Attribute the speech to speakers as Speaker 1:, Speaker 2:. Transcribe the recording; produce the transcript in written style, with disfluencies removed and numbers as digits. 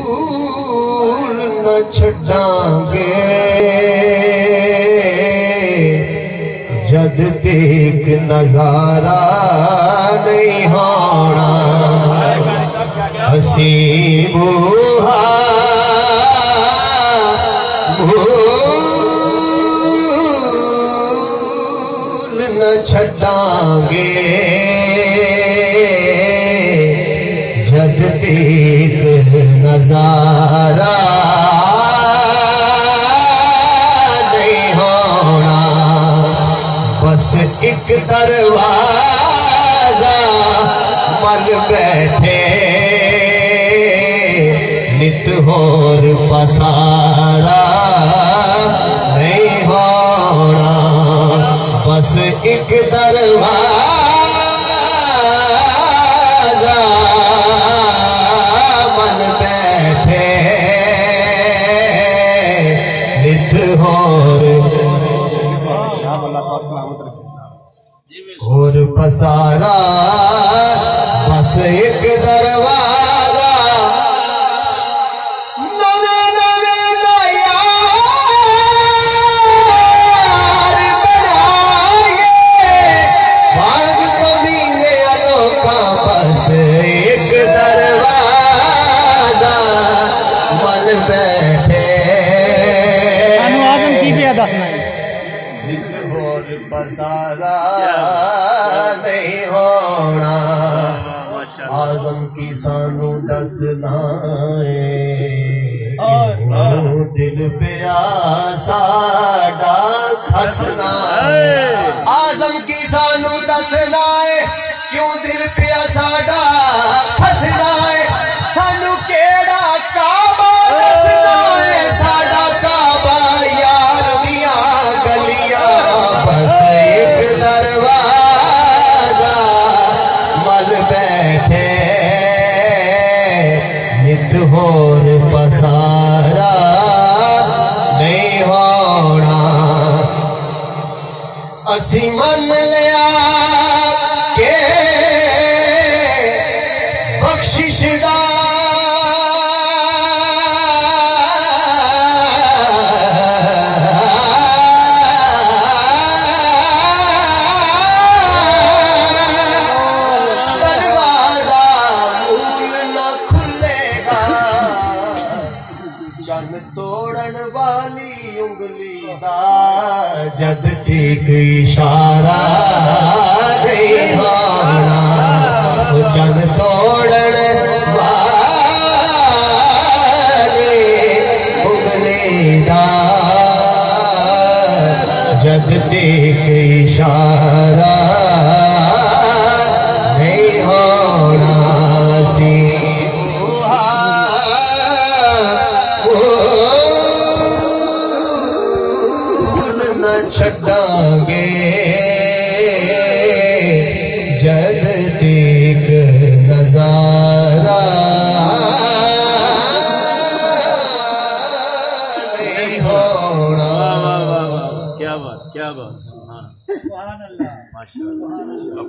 Speaker 1: भूल न छड़ांगे जद देख नजारा नहीं होना हसी बूहा भूल न छड़ांगे जद देख नजारा नहीं होना बस एक दरवाजा मन बैठे नित होर पसारा नहीं होना बस एक दरवाजा मन बैठे नित होर पसारा बस एक दरवाजा नवे नवे यार बनाए भाग कमीने अलोका बस एक दरवाजा मन बैठे
Speaker 2: आजम की भी दसना
Speaker 1: और पसारा नहीं होना आजम की सानू दसना दिल पे साडा खसना आजम की सानू दसना क्यों दिल पे साडा खसना सानू केड़ा काबा दसना साडा काबा यार दिया गलियां बस एक दरवाजा मल बैठे नित होर पसारा नहीं होना असी मन लिया के बख्शिश दा जन तोड़न वाली उंगली दा जद तक इशारा नहीं होना जन तोड़न वाली उंगली दा जद तक इशारा नहीं होना सी न छड़ांगे जद देख नजारा नहीं होना
Speaker 3: क्या बात सुभान अल्लाह माशाअल्लाह।